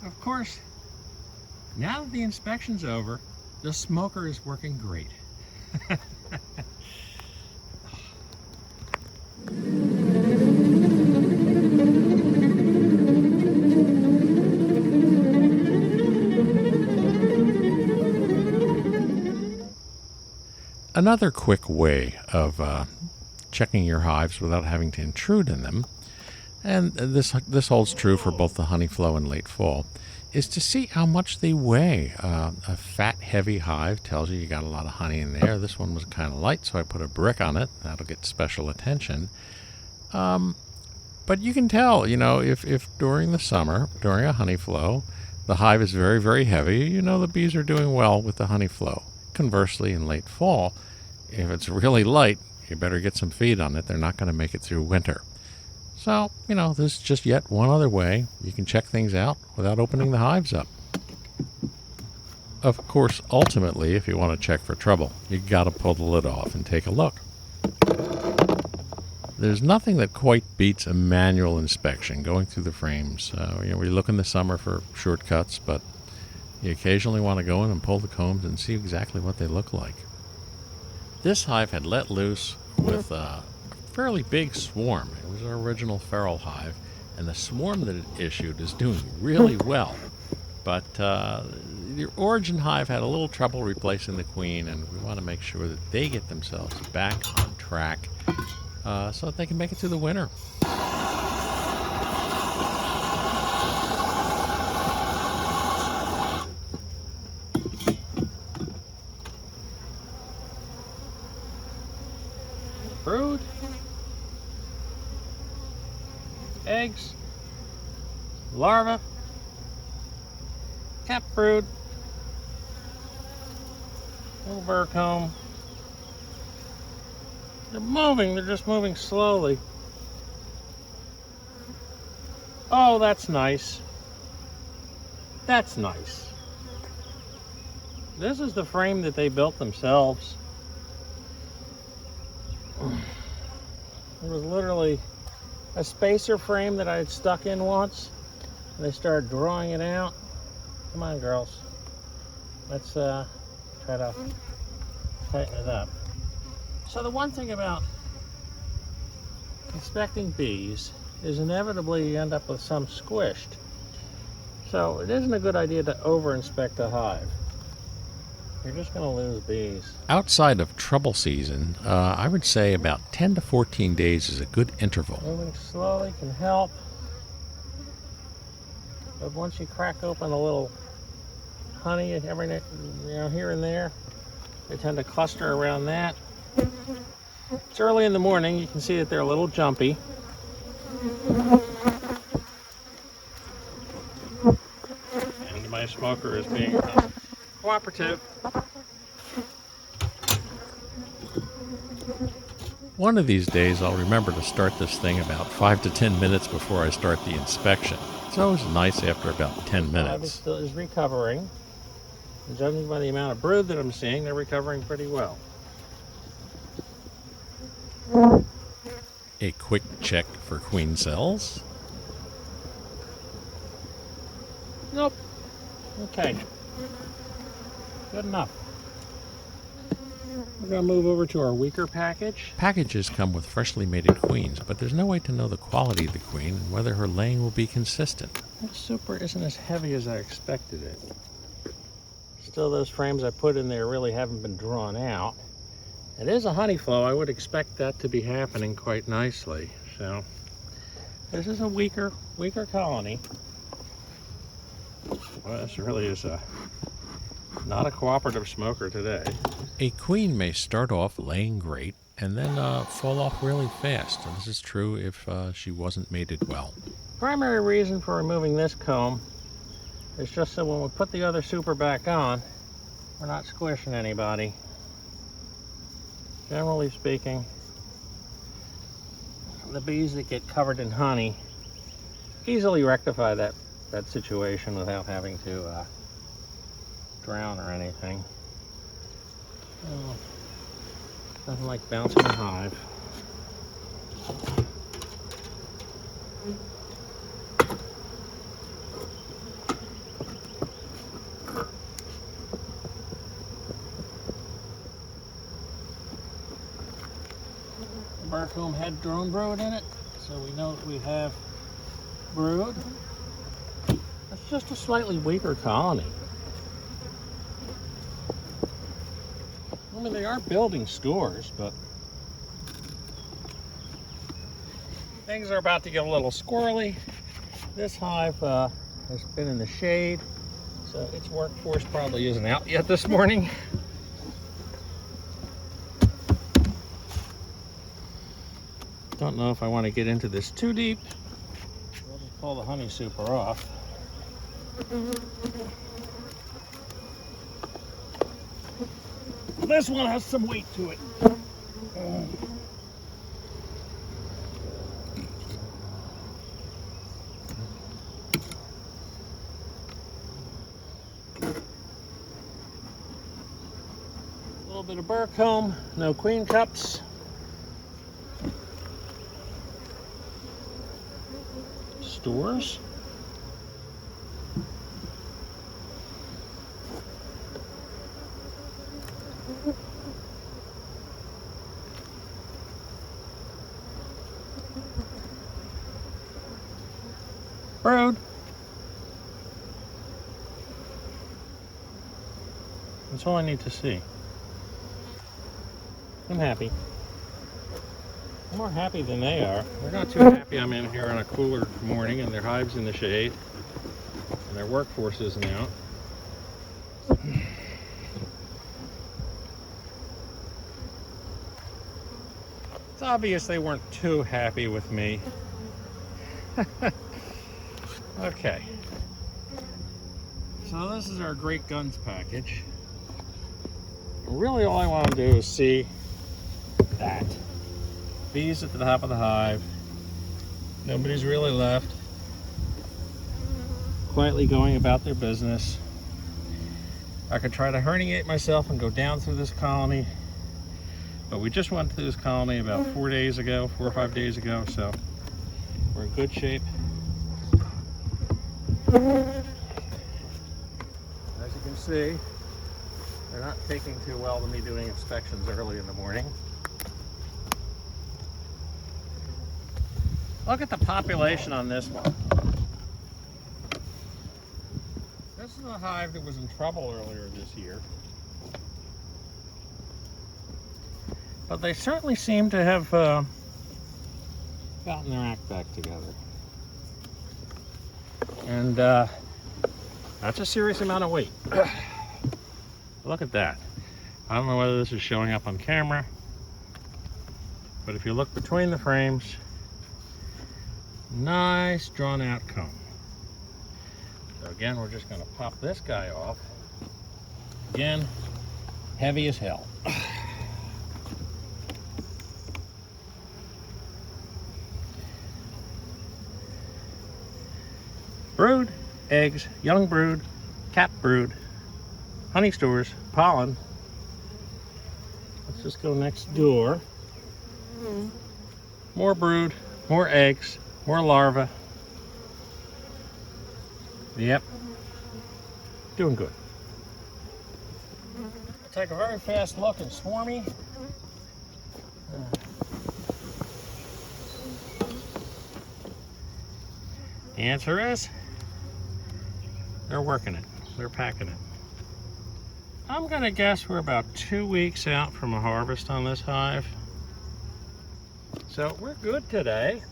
Of course, now that the inspection's over, the smoker is working great. Another quick way of checking your hives without having to intrude in them, and this holds true for both the honey flow and late fall, is to see how much they weigh. A fat, heavy hive tells you got a lot of honey in there. This one was kind of light, so I put a brick on it. That'll get special attention. But you can tell, if during the summer, during a honey flow, the hive is very, very heavy, the bees are doing well with the honey flow. Conversely, in late fall, if it's really light, you better get some feed on it. They're not going to make it through winter. So, this is just yet one other way you can check things out without opening the hives up. Of course, ultimately, if you want to check for trouble, you got to pull the lid off and take a look. There's nothing that quite beats a manual inspection, going through the frames. We look in the summer for shortcuts, but you occasionally want to go in and pull the combs and see exactly what they look like. This hive had let loose with a fairly big swarm. It was our original feral hive, and the swarm that it issued is doing really well. But the origin hive had a little trouble replacing the queen, and we want to make sure that they get themselves back on track so that they can make it through the winter. Brood, eggs, larva, cap brood, little burr comb. They're moving, they're just moving slowly. Oh, that's nice. That's nice. This is the frame that they built themselves. It was literally a spacer frame that I had stuck in once, and they started drawing it out. Come on, girls. Let's try to tighten it up. So the one thing about inspecting bees is inevitably you end up with some squished. So it isn't a good idea to over-inspect a hive. You're just going to lose bees. Outside of trouble season, I would say about 10 to 14 days is a good interval. Moving slowly can help. But once you crack open a little honey every here and there, they tend to cluster around that. It's early in the morning. You can see that they're a little jumpy. And my smoker is being cooperative. One of these days I'll remember to start this thing about 5 to 10 minutes before I start the inspection. It's always nice after about 10 minutes. Still is recovering. And judging by the amount of brood that I'm seeing, they're recovering pretty well. A quick check for queen cells. Nope. Okay. Good enough. We're going to move over to our weaker package. Packages come with freshly mated queens, but there's no way to know the quality of the queen and whether her laying will be consistent. This super isn't as heavy as I expected it. Still, those frames I put in there really haven't been drawn out. It is a honey flow. I would expect that to be happening quite nicely. So this is a weaker colony. Well, this really is not a cooperative smoker today. A queen may start off laying great and then fall off really fast. And this is true if she wasn't mated well. Primary reason for removing this comb is just so when we put the other super back on, we're not squishing anybody. Generally speaking, the bees that get covered in honey easily rectify that situation without having to drown or anything. Oh, nothing like bouncing a hive. comb had drone brood in it, so we know that we have brood. It's just a slightly weaker colony. I mean, they are building stores, but things are about to get a little squirrely. This hive has been in the shade, so its workforce probably isn't out yet this morning. Don't know if I want to get into this too deep. We'll just pull the honey super off. This one has some weight to it. A little bit of burr comb, no queen cups. Stores. Brood. That's all I need to see. I'm happy. I'm more happy than they are. They're not too happy I'm in here on a cooler morning and their hives in the shade and their workforce isn't out. It's obvious they weren't too happy with me. Okay. So this is our Great Guns package. Really all I want to do is see that. Bees at the top of the hive. Nobody's really left. Quietly going about their business. I could try to herniate myself and go down through this colony, but we just went through this colony about 4 or 5 days ago, so we're in good shape. As you can see, they're not taking too well to me doing inspections early in the morning. Look at the population on this one. This is a hive that was in trouble earlier this year. But they certainly seem to have gotten their act back together. And that's a serious amount of weight. Look at that. I don't know whether this is showing up on camera, but if you look between the frames, nice drawn out comb. So again, we're just going to pop this guy off. Again, heavy as hell. Brood, eggs, young brood, capped brood, honey stores, pollen. Let's just go next door. More brood, more eggs, more larvae. Yep, doing good. Take a very fast look at Swarmy. The answer is, they're working it. They're packing it. I'm gonna guess we're about 2 weeks out from a harvest on this hive. So we're good today.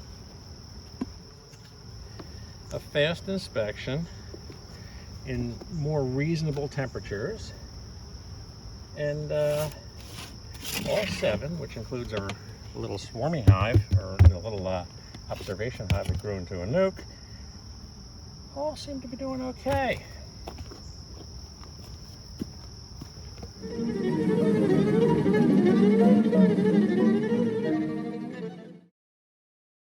A fast inspection in more reasonable temperatures. And all 7, which includes our little swarmy hive, or the little observation hive that grew into a nuke, all seem to be doing okay.